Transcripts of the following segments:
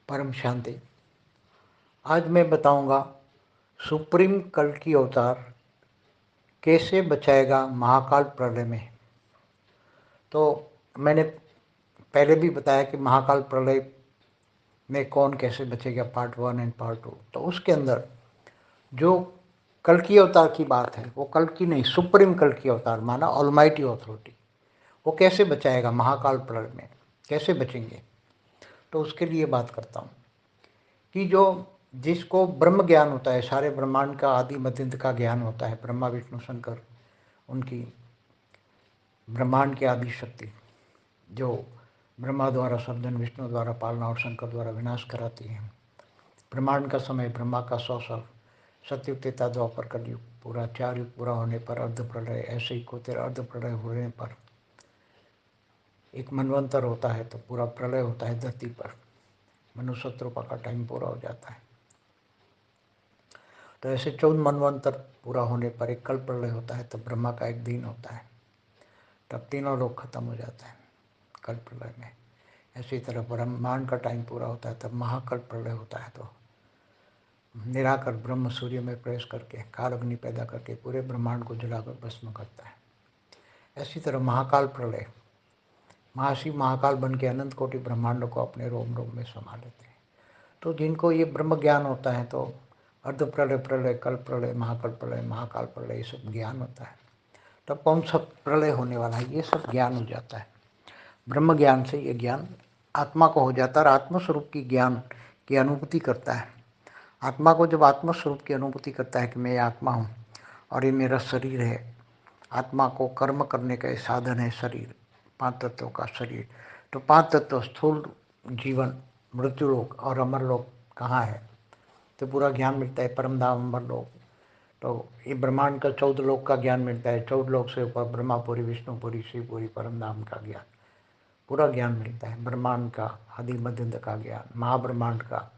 परम शांति। आज मैं बताऊंगा सुप्रीम कल की अवतार कैसे बचाएगा महाकाल प्रलय में। तो मैंने पहले भी बताया कि महाकाल प्रलय में कौन कैसे बचेगा, पार्ट 1 एंड पार्ट 2। तो उसके अंदर जो कल की अवतार की बात है वो कल की नहीं, सुप्रीम कल की अवतार माना ऑलमाइटी अथॉरिटी, वो कैसे बचाएगा महाकाल प्रलय में, कैसे बचेंगे। तो उसके लिए बात करता हूँ कि जो जिसको ब्रह्म ज्ञान होता है, सारे ब्रह्मांड का आदि मध्यंत का ज्ञान होता है, ब्रह्मा विष्णु शंकर, उनकी ब्रह्मांड की आदि शक्ति जो ब्रह्मा द्वारा सर्जन, विष्णु द्वारा पालना और शंकर द्वारा विनाश कराती है। ब्रह्मांड का समय ब्रह्मा का 100 साल, सतयुग, त्रेता, द्वापर, कलयुग, पूरा 4 युग पूरा होने पर अर्ध प्रलय, ऐसे ही को तेरा अर्ध प्रलय होने पर एक मनवंतर होता है तो पूरा प्रलय होता है धरती पर। मनुष्य रूपा का टाइम पूरा हो जाता है। तो ऐसे 14 मनवंतर पूरा होने पर एक कल प्रलय होता है, तब ब्रह्मा का एक दिन होता है, तब तीनों लोग खत्म हो जाते हैं कल प्रलय में। ऐसी तरह ब्रह्मांड का टाइम पूरा होता है, तब महाकल प्रलय होता है। तो निराकर ब्रह्म सूर्य में प्रवेश करके काल अग्नि पैदा करके पूरे ब्रह्मांड को जलाकर भस्म करता है। ऐसी तरह महाकाल प्रलय, महाशिव महाकाल बन के अनंत कोटि ब्रह्मांडों को अपने रोम रोम में समा लेते हैं। तो जिनको ये ब्रह्म ज्ञान होता है, तो अर्ध प्रलय, प्रलय, कल प्रलय, महाकल प्रलय, महाकाल प्रलय, ये सब ज्ञान होता है। तब कौन सा प्रलय होने वाला है ये सब ज्ञान हो जाता है। ब्रह्म ज्ञान से ये ज्ञान आत्मा को हो जाता है और आत्मस्वरूप की ज्ञान की अनुभूति करता है। आत्मा को जब आत्मस्वरूप की अनुभूति करता है कि मैं आत्मा हूँ और ये मेरा शरीर है, आत्मा को कर्म करने का साधन है शरीर, 5 तत्वों का शरीर। तो 5 तत्व स्थूल जीवन, मृत्युलोक और अमरलोक कहाँ है, तो पूरा ज्ञान मिलता है। परम धाम अमरलोक, तो ये ब्रह्मांड का 14 लोक का ज्ञान मिलता है। 14 लोक से ऊपर ब्रह्मापुरी, विष्णुपुरी, शिवपुरी, परम धाम का ज्ञान, पूरा ज्ञान मिलता है। ब्रह्मांड का आदि मध्यंत का ज्ञान, महाब्रह्मांड का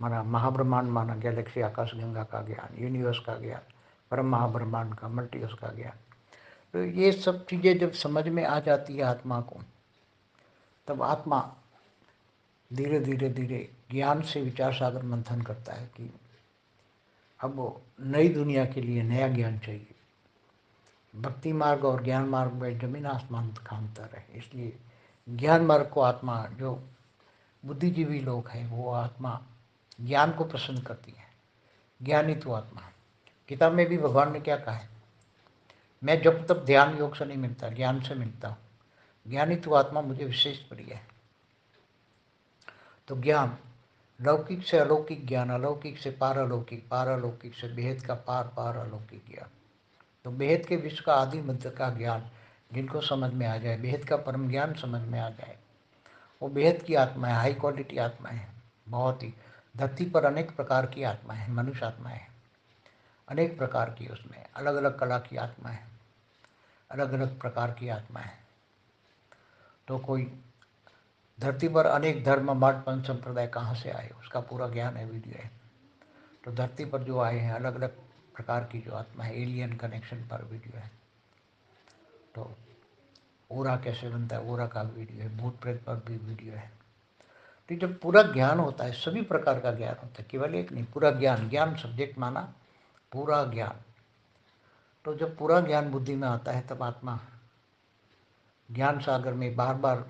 माना, महाब्रह्मांड माना गैलेक्सी आकाश गंगा का ज्ञान, यूनिवर्स का ज्ञान, परम महाब्रह्मांड का, मल्टीवर्स का ज्ञान। तो ये सब चीज़ें जब समझ में आ जाती है आत्मा को, तब आत्मा धीरे धीरे धीरे ज्ञान से विचार सागर मंथन करता है कि अब वो नई दुनिया के लिए नया ज्ञान चाहिए। भक्ति मार्ग और ज्ञान मार्ग में जमीन आसमान का अंतर है। इसलिए ज्ञान मार्ग को आत्मा, जो बुद्धिजीवी लोग हैं, वो आत्मा ज्ञान को पसंद करती है। ज्ञानी तो आत्मा, किताब में भी भगवान ने क्या कहा है, मैं जब तब ध्यान योग से नहीं मिलता, ज्ञान से मिलता हूँ। ज्ञानी तो आत्मा मुझे विशेष प्रिय है। तो ज्ञान, लौकिक से अलौकिक ज्ञान, अलौकिक से पारलौकिक, पारलौकिक से बेहद का पार, पार अलौकिक ज्ञान। तो बेहद के विश्व का आदि मध्य का ज्ञान जिनको समझ में आ जाए, बेहद का परम ज्ञान समझ में आ जाए, वो बेहद की आत्मा है, हाई क्वालिटी आत्मा है। बहुत ही धरती पर अनेक प्रकार की आत्मा है, मनुष्य आत्मा है अनेक प्रकार की, उसमें अलग अलग कला की आत्मा है, अलग अलग प्रकार की आत्मा है। तो कोई धरती पर अनेक धर्म, मठ, पंथ, संप्रदाय कहाँ से आए, उसका पूरा ज्ञान है, वीडियो है। तो धरती पर जो आए हैं अलग अलग प्रकार की जो आत्मा है, एलियन कनेक्शन पर वीडियो है। तो ओरा कैसे बनता है, ओरा का वीडियो है। भूत प्रेत पर भी वीडियो है। तो जब पूरा ज्ञान होता है, सभी प्रकार का ज्ञान होता है, केवल एक नहीं, पूरा ज्ञान, ज्ञान सब्जेक्ट माना पूरा ज्ञान। तो जब पूरा ज्ञान बुद्धि में आता है, तब आत्मा ज्ञान सागर में बार बार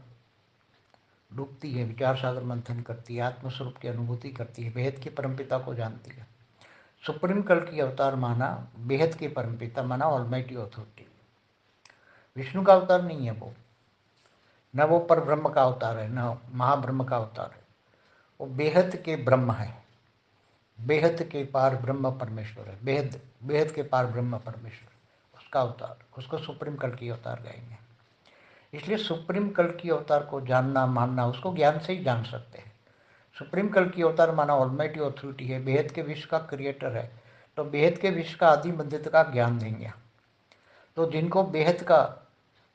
डूबती है, विचार सागर मंथन करती है, आत्मस्वरूप की अनुभूति करती है, बेहद के परमपिता को जानती है। सुप्रीम कल की अवतार माना बेहद के परमपिता, माना ऑलमाइटी अथॉरिटी। विष्णु का अवतार नहीं है वो, न वो पर ब्रह्म का अवतार है, न महाब्रह्म का अवतार है। वो बेहद के ब्रह्म है, बेहद के पार ब्रह्म परमेश्वर है, बेहद बेहद के पार ब्रह्म परमेश्वर, उसका अवतार, उसको सुप्रीम कल की अवतार कहेंगे। इसलिए सुप्रीम कल की अवतार को जानना, मानना, उसको ज्ञान से ही जान सकते हैं। सुप्रीम कल की अवतार माना ऑलमाइटी अथॉरिटी है, बेहद के विश्व का क्रिएटर है। तो बेहद के विश्व का आदि मध्यत का ज्ञान देंगे। तो जिनको बेहद का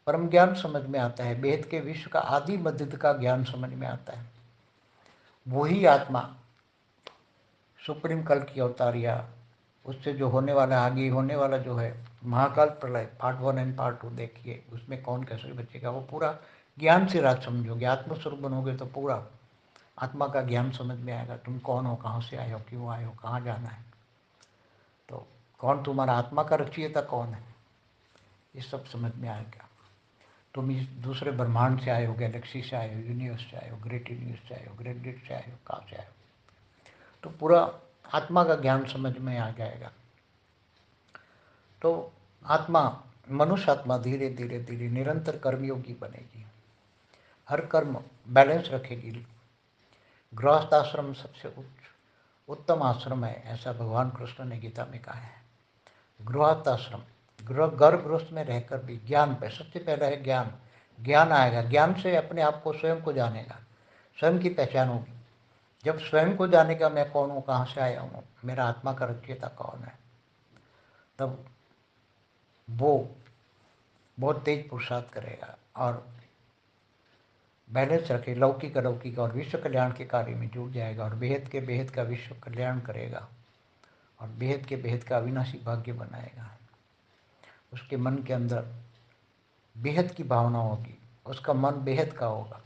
परम ज्ञान समझ में आता है, बेहद के विश्व का आदि मध्यत का ज्ञान समझ में आता है, वही आत्मा सुप्रीम कल की अवतार, या उससे जो होने वाला, आगे होने वाला जो है महाकाल प्रलय, पार्ट 1 एंड पार्ट 2 देखिए, उसमें कौन कैसे बचेगा। वो पूरा ज्ञान से राज समझोगे, आत्मस्वरूप बनोगे तो पूरा आत्मा का ज्ञान समझ में आएगा। तुम कौन हो, कहाँ से आए हो, क्यों आए हो, कहाँ जाना है, तो कौन तुम्हारा आत्मा का रचयिता कौन है, ये सब समझ में आएगा। तुम इस दूसरे ब्रह्मांड से आए हो, गैलेक्सी से आए हो, यूनिवर्स से आए हो, ग्रेट यूनिवर्स से आए हो, ग्रेट ग्रेट से आए हो, कहाँ से आए हो, तो पूरा आत्मा का ज्ञान समझ में आ जाएगा। तो आत्मा, मनुष्य आत्मा धीरे धीरे धीरे निरंतर कर्मयोगी बनेगी, हर कर्म बैलेंस रखेगी। गृहस्थ आश्रम सबसे उत्तम आश्रम है, ऐसा भगवान कृष्ण ने गीता में कहा है। गृहस्थ आश्रम, गृहस्थ में रहकर भी ज्ञान पे, सबसे पहला है ज्ञान। ज्ञान आएगा, ज्ञान से अपने आप को, स्वयं को जानेगा, स्वयं की पहचान होगी। जब स्वयं को जानेगा, मैं कौन हूँ, कहाँ से आया हूँ, मेरा आत्मा का रचयिता कौन है, तब वो बहुत तेज पुरुषार्थ करेगा और बैलेंस रखे, लौकिक अलौकिक और विश्व कल्याण के कार्य में जुट जाएगा और बेहद के बेहद का विश्व कल्याण करेगा और बेहद के बेहद का अविनाशी भाग्य बनाएगा। उसके मन के अंदर बेहद की भावना होगी, उसका मन बेहद का होगा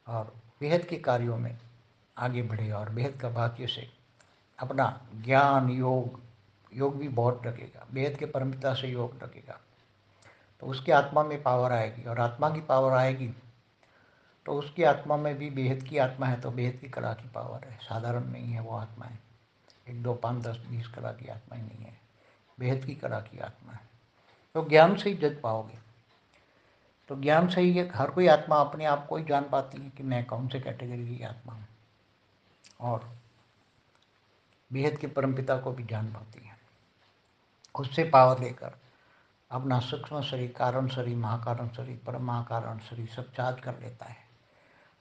और बेहद के कार्यों में आगे बढ़ेगा और बेहद का भाग्य से अपना ज्ञान, योग भी बहुत लगेगा, बेहद के परमपिता से योग लगेगा, तो उसकी आत्मा में पावर आएगी और आत्मा की पावर आएगी तो उसकी आत्मा में भी, बेहद की आत्मा है तो बेहद की कला की पावर है, साधारण नहीं है वो आत्मा है, 1 2 5 10 20 कला की आत्मा ही नहीं है, बेहद की कला की आत्मा है। तो ज्ञान से ही जज पाओगे। तो ज्ञान से ही हर कोई आत्मा अपने आप को ही जान पाती है कि मैं कौन से कैटेगरी की आत्मा हूँ और बेहद के परमपिता को भी जान पाती है। उससे पावर लेकर अपना सूक्ष्म शरीर, कारण शरीर, महाकारण शरीर, परम महाकारण शरीर सब चार्ज कर लेता है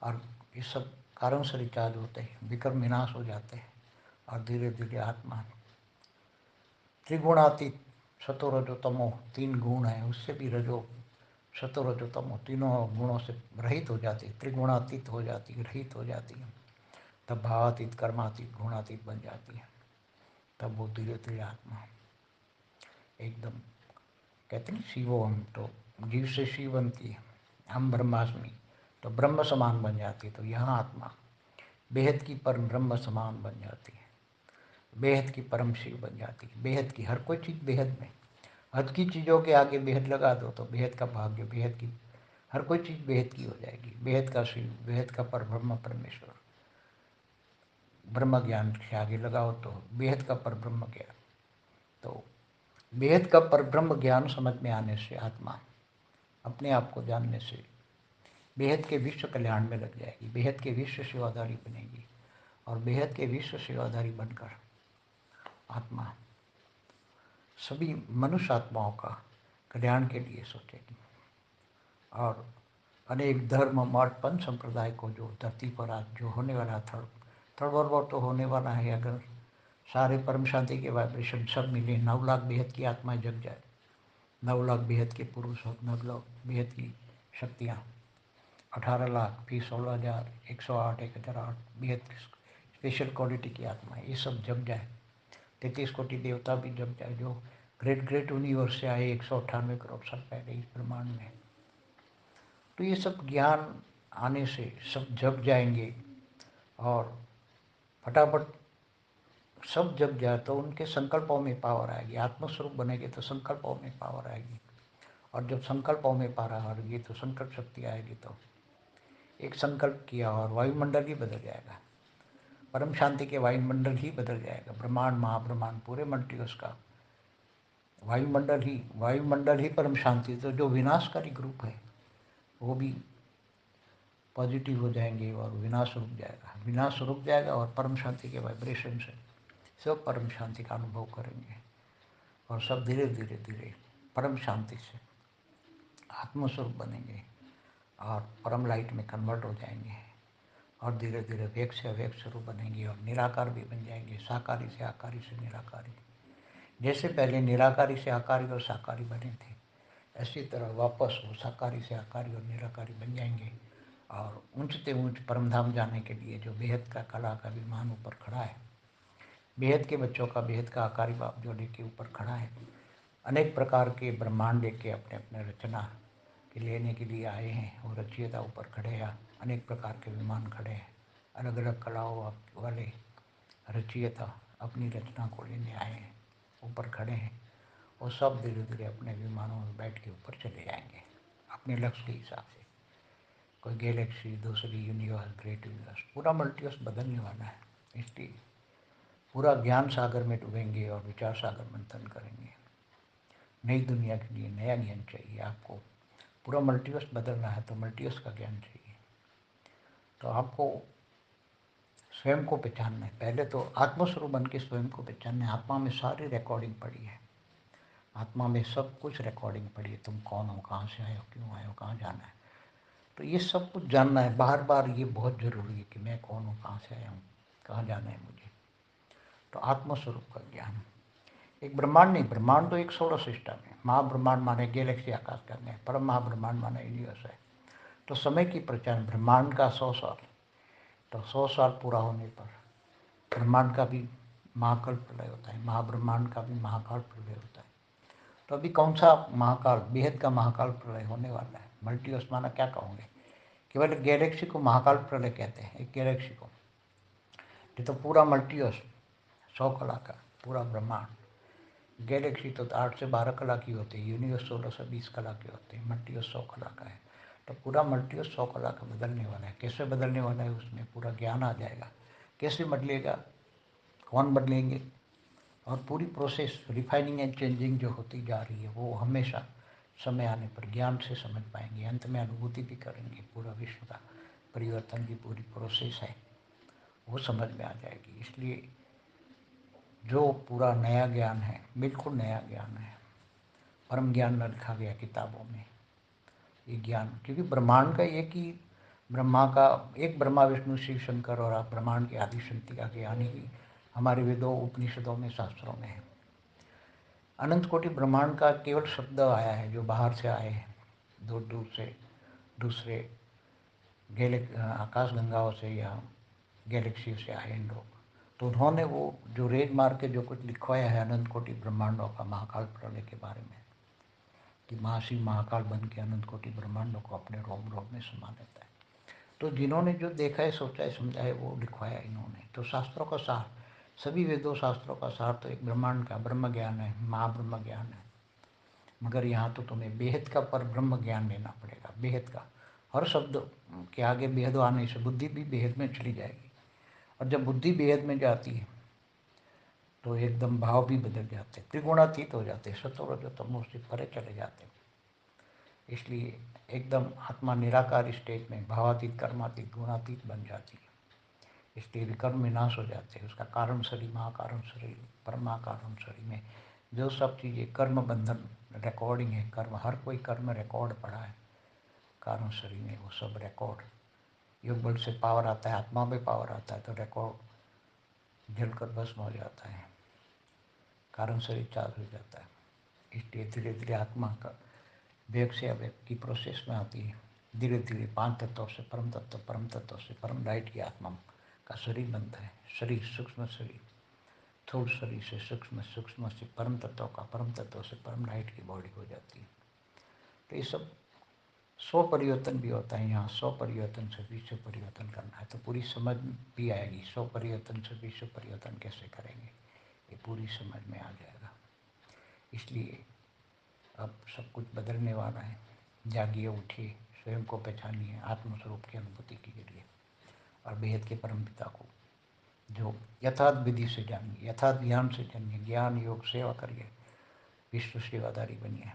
और ये सब कारण शरीर चार्ज होते हैं, विक्रम विनाश हो जाते हैं और धीरे धीरे आत्मा त्रिगुणातीत, सतो रजो तमो 3 गुण हैं, उससे भी रजो सतो रजो तमो तीनों गुणों से रहित हो जाती है, त्रिगुणातीत हो जाती है, रहित हो जाती है, तब भावातीत, कर्मातीत, गुणातीत बन जाती है। तब वो धीरे धीरे आत्मा एकदम, कहते हैं शिवोहम, तो जीव से शिव बनती है, हम ब्रह्मास्मि, तो ब्रह्म समान बन जाती है। तो यहाँ आत्मा बेहद की परम ब्रह्म समान बन जाती है, बेहद की परम शिव बन जाती है। बेहद की हर कोई चीज़ बेहद में, हद की चीज़ों के आगे बेहद लगा दो तो बेहद का भाग्य, बेहद की हर कोई चीज़ बेहद की हो जाएगी। बेहद का शिव, बेहद का पर ब्रह्म परमेश्वर, ब्रह्म ज्ञान के आगे लगाओ तो बेहद का पर ब्रह्म ज्ञान। तो बेहद का पर ब्रह्म ज्ञान समझ में आने से आत्मा अपने आप को जानने से बेहद के विश्व कल्याण में लग जाएगी, बेहद के विश्व सेवाधारी बनेगी और बेहद के विश्व सेवाधारी बनकर आत्मा सभी मनुष्य आत्माओं का कल्याण के लिए सोचेगी और अनेक धर्म, मठ, पंच संप्रदाय को जो धरती पर आज जो होने वाला थर्ड वर्ल्ड वॉर तो होने वाला है, अगर सारे परम शांति के वाइब्रेशन सब मिले, 9 लाख बेहद की आत्माएं जग जाए, 9 लाख बेहद के पुरुष और 9 लाख बेहद की शक्तियाँ, 18 लाख फिर 16,000, 108, 1008 बेहद स्पेशल क्वालिटी की आत्मा, ये सब जग जाए, 33 कोटि देवता भी जग जाए जो ग्रेट ग्रेट यूनिवर्स से आए 198 करोड़ साल पहले इस ब्रह्मांड में, तो ये सब ज्ञान आने से सब जग जाएंगे और फटाफट सब जग जाए तो उनके संकल्पों में पावर आएगी। आत्मस्वरूप बनेंगे तो संकल्पों में पावर आएगी और जब संकल्पों में पावर आएगी तो संकल्प शक्ति आएगी, तो एक संकल्प किया और वायुमंडल ही बदल जाएगा, परम शांति के वायुमंडल ही बदल जाएगा, ब्रह्मांड महाब्रह्मांड पूरे मल्टीवर्स का वायुमंडल ही परम शांति। तो जो विनाशकारी ग्रुप है वो भी पॉजिटिव हो जाएंगे और विनाश रुक जाएगा और परम शांति के वाइब्रेशन से सब परम शांति का अनुभव करेंगे और सब धीरे धीरे धीरे परम शांति से आत्मस्वरूप बनेंगे और परम लाइट में कन्वर्ट हो जाएंगे और धीरे धीरे व्यक्त से अव्यक्त स्वरूप बनेंगे और निराकार भी बन जाएंगे, साकारी से आकारी से निराकारी। जैसे पहले निराकारी से आकारी और साकारी बने थे, इसी तरह वापस वो साकारी से आकारी और निराकारी बन जाएंगे और ऊंचते ऊंच परमधाम जाने के लिए जो बेहद का कला का विमान ऊपर खड़ा है, बेहद के बच्चों का बेहद का आकारी बाप जो लेके ऊपर खड़ा है, अनेक प्रकार के ब्रह्मांड लेके अपने अपने रचना के लेने के लिए आए हैं और रचयिता ऊपर खड़े हैं, अनेक प्रकार के विमान खड़े हैं अलग अलग कलाओं वाले रचयिता अपनी रचना को लेने आए हैं, ऊपर खड़े हैं, और सब धीरे धीरे अपने विमानों में बैठ के ऊपर चले जाएंगे अपने लक्ष्य के हिसाब से। कोई गैलेक्सी, दूसरी यूनिवर्स, ग्रेट यूनिवर्स, पूरा मल्टीवर्स बदलने वाला है। इसलिए पूरा ज्ञान सागर में डूबेंगे और विचार सागर मंथन करेंगे। नई दुनिया के लिए नया ज्ञान चाहिए आपको। पूरा मल्टीवर्स बदलना है तो मल्टीवर्स का ज्ञान चाहिए। तो आपको स्वयं को पहचानना है। पहले तो आत्मस्वरूप बन के स्वयं को पहचानना है। आत्मा में सारी रिकॉर्डिंग पड़ी है, आत्मा में सब कुछ रिकॉर्डिंग पड़ी है। तुम कौन हो, कहाँ से आए हो, क्यों आए हो, कहाँ जाना है, तो ये सब कुछ जानना है। बार बार ये बहुत ज़रूरी है कि मैं कौन हूँ, कहाँ से आया हूँ, कहाँ जाना है मुझे। तो आत्मस्वरूप का ज्ञान। एक ब्रह्मांड नहीं, ब्रह्मांड तो एक सोलर सिस्टम है। महाब्रह्मांड माने गैलेक्सी, आकाश गंगा है। परम महाब्रह्मांड माने यूनिवर्स है। तो समय की पहचान, ब्रह्मांड का 100 साल, तो 100 साल पूरा होने पर ब्रह्मांड का भी महाकाल प्रलय होता है, महाब्रह्मांड का भी महाकाल प्रलय होता है। तो अभी कौन सा महाकाल, बेहद का महाकाल प्रलय होने वाला है। मल्टीवर्स माना क्या कहोगे? केवल गैलेक्सी को महाकाल प्रलय कहते हैं, एक गैलेक्सी को। ये तो पूरा मल्टीवर्स 100 कला का पूरा ब्रह्मांड। गैलेक्सी तो 8 से 12 कला की होती है, यूनिवर्स 16 से 20 कला के होते हैं, मल्टीवर्स 100 कला का है। तो पूरा मल्टीवर्स 100 कला का बदलने वाला है। कैसे बदलने वाला है, उसमें पूरा ज्ञान आ जाएगा। कैसे बदलेगा, कौन बदलेंगे, और पूरी प्रोसेस रिफाइनिंग एंड चेंजिंग जो होती जा रही है वो हमेशा समय आने पर ज्ञान से समझ पाएंगे। अंत में अनुभूति भी करेंगे। पूरा विश्व का परिवर्तन की पूरी प्रोसेस है वो समझ में आ जाएगी। इसलिए जो पूरा नया ज्ञान है, बिल्कुल नया ज्ञान है, परम ज्ञान न लिखा गया किताबों में ये ज्ञान। क्योंकि ब्रह्मांड का एक ही ब्रह्मा का, एक ब्रह्मा विष्णु शिव शंकर और आप ब्रह्मांड की आदि शक्ति का ज्ञान ही हमारे वेदों, उपनिषदों में, शास्त्रों में है। अनंत कोटि ब्रह्मांड का केवल शब्द आया है जो बाहर से आए हैं, दूर दूर से, दूसरे आकाश गंगाओं से या गैलेक्सी से आए हैं लोग। तो उन्होंने वो जो रेज मार के जो कुछ लिखवाया है अनंत कोटि ब्रह्मांडों का, महाकाल प्रलय के बारे में, कि महाशिव महाकाल बन के अनंत कोटि ब्रह्मांडों को अपने रोम रोम में समा लेता है। तो जिन्होंने जो देखा है, सोचा है, समझा है, वो लिखवाया इन्होंने। तो शास्त्रों का सार, सभी वेदों शास्त्रों का सार तो एक ब्रह्मांड का ब्रह्म ज्ञान है, महाब्रह्म ज्ञान है। मगर यहाँ तो तुम्हें बेहद का पर ब्रह्म ज्ञान लेना पड़ेगा। बेहद का, हर शब्द के आगे बेहद आने से बुद्धि भी बेहद में चली जाएगी। और जब बुद्धि बेहद में जाती है तो एकदम भाव भी बदल जाते, त्रिगुणातीत हो जाते, सत्व रजो तमो से परे चले जाते। इसलिए एकदम आत्मा निराकार स्टेज में भावातीत, कर्मातीत, गुणातीत बन जाती है। इसलिए विकर्म विनाश हो जाते हैं। उसका कारण शरीर, महाकारण शरीर, परमाकारण शरीर में जो सब चीज़ें कर्म बंधन रिकॉर्डिंग है, कर्म, हर कोई कर्म रिकॉर्ड पड़ा है कारण शरीर में, वो सब रिकॉर्ड योग बल से पावर आता है, आत्मा में पावर आता है तो रिकॉर्ड जलकर भस्म हो जाता है, कारण शरीर चार्ज हो जाता है। इसलिए धीरे धीरे आत्मा का वेग से अवेग की प्रोसेस में आती है। धीरे धीरे 5 तत्वों से परम तत्व, परम तत्व से परम लाइट की आत्मा का शरीर बनता है। शरीर, सूक्ष्म शरीर, स्थूल शरीर से सूक्ष्म, सूक्ष्म से परम तत्व का, परम तत्व से परम लाइट की बॉडी हो जाती है। तो ये सब 100 परिवर्तन भी होता है। यहाँ 100 परिवर्तन से विश्व परिवर्तन करना है तो पूरी समझ भी आएगी। 100 परिवर्तन से विश्व परिवर्तन कैसे करेंगे ये पूरी समझ में आ जाएगा। इसलिए अब सब कुछ बदलने वाला है। जागिए, उठिए, स्वयं को पहचानिए, आत्मस्वरूप की अनुभूति कीजिए और बेहद के परम पिता को जो यथार्थ विधि से जानिए, यथार्थ ज्ञान से जानिए, ज्ञान योग सेवा करिए, विश्व सेवादारी बनिए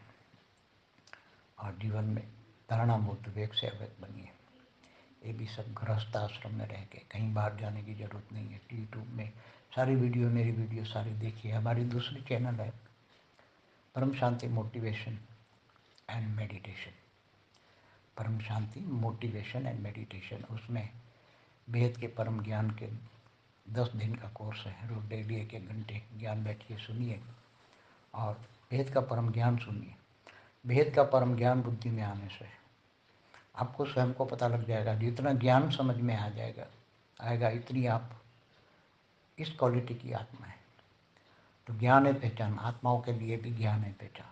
और जीवन में धारणा मूर्त वेग से अवेग बनिए। ये भी सब गृहस्थ आश्रम में रह के, कहीं बाहर जाने की जरूरत नहीं है। यूट्यूब में सारी वीडियो, मेरी वीडियो सारी देखिए। हमारी दूसरी चैनल है परम शांति मोटिवेशन एंड मेडिटेशन, परम शांति मोटिवेशन एंड मेडिटेशन। उसमें बेहद के परम ज्ञान के 10 दिन का कोर्स है। रोज डेली 1-1 घंटे ज्ञान बैठिए, सुनिए और बेहद का परम ज्ञान सुनिए। बेहद का परम ज्ञान बुद्धि में आने से आपको स्वयं को पता लग जाएगा। जितना ज्ञान समझ में आ जाएगा आएगा, इतनी आप इस क्वालिटी की आत्मा है। तो ज्ञान है पहचान, आत्माओं के लिए भी ज्ञान है पहचान।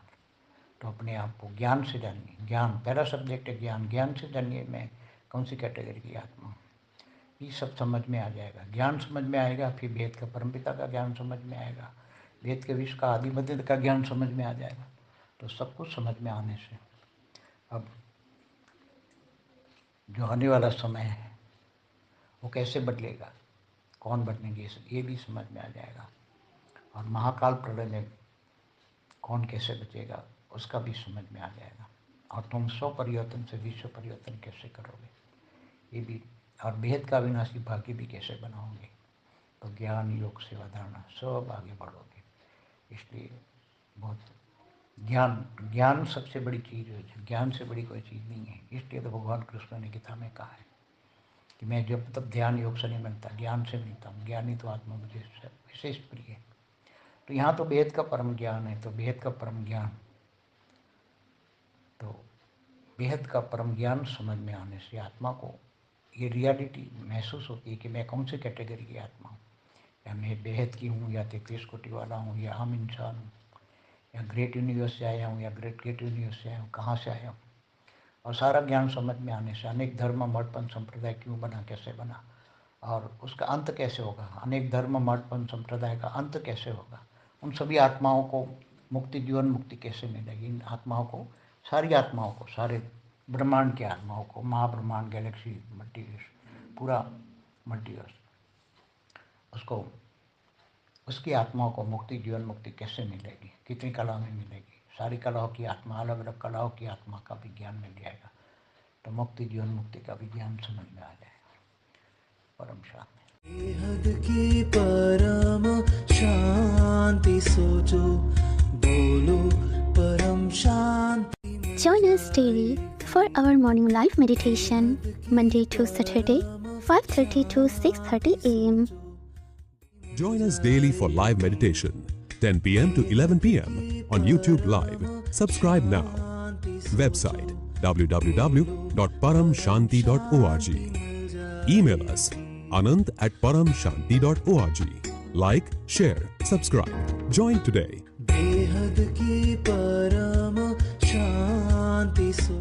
तो अपने आप को ज्ञान से जानिए। ज्ञान पहला सब्जेक्ट है, ज्ञान। ज्ञान से जानिए मैं कौन सी कैटेगरी की आत्मा हूँ। ये सब समझ में आ जाएगा। ज्ञान समझ में आएगा, फिर भेद का परमपिता का ज्ञान समझ में आएगा, भेद के विश्व का आदि मध्य का ज्ञान समझ में आ जाएगा। तो सब कुछ समझ में आने से अब जो आने वाला समय है वो कैसे बदलेगा, कौन बदलेंगे, ये भी समझ में आ जाएगा। और महाकाल प्रलय में कौन कैसे बचेगा उसका भी समझ में आ जाएगा। और तुम स्व परिवर्तन से विश्व परिवर्तन कैसे करोगे, ये भी, और भेद का विनाशी भाग्य भी कैसे बनाओगे। तो ज्ञान, योग, सेवा, धारणा सब आगे बढ़ोगे। इसलिए बहुत ज्ञान सबसे बड़ी चीज़ है, ज्ञान से बड़ी कोई चीज़ नहीं है। इसलिए तो भगवान कृष्ण ने गीता में कहा है कि मैं जब तक ध्यान योग से नहीं मिलता, ज्ञान से मिलता हूँ, ज्ञानी तो आत्मा मुझे विशेष प्रिय है। तो यहाँ तो भेद का परम ज्ञान है, तो भेद का परम ज्ञान, तो बेहद का परम ज्ञान समझ में आने से आत्मा को ये रियलिटी महसूस होती है कि मैं कौन सी कैटेगरी की आत्मा हूँ, या मैं बेहद की हूँ, या 33 कोटि वाला हूँ, या आम इंसान हूँ, या ग्रेट यूनिवर्स से आया हूँ, या ग्रेट यूनिवर्स से आया हूँ, कहाँ से आया हूँ। और सारा ज्ञान समझ में आने से अनेक धर्म मठपन संप्रदाय क्यों बना, कैसे बना, और उसका अंत कैसे होगा, अनेक धर्म मठपन संप्रदाय का अंत कैसे होगा, उन सभी आत्माओं को मुक्ति, जीवन मुक्ति कैसे मिलेगी, इन आत्माओं को, सारी आत्माओं को, सारे ब्रह्मांड के आत्माओं को, महाब्रह्मांड, गैलेक्सी, मल्टीवर्स, पूरा मल्टीवर्स, उसको, उसकी आत्माओं को मुक्ति, जीवन मुक्ति कैसे मिलेगी, कितनी कला में मिलेगी। सारी कलाओं की आत्मा, अलग अलग कलाओं की आत्मा का भी ज्ञान मिल जाएगा। तो मुक्ति, जीवन मुक्ति का भी ज्ञान समझ में आ जाएगा। परम शांति, बेहद की परम शांति सोचो, बोलो परम शांति। Join us daily for our morning live meditation, Monday to Saturday, 5:30 to 6:30 a.m. Join us daily for live meditation, 10 p.m. to 11 p.m. on YouTube Live. Subscribe now. Website www.paramshanti.org. Email us anant@paramshanti.org. Like, share, subscribe. Join today. बेहद की परम शांति सो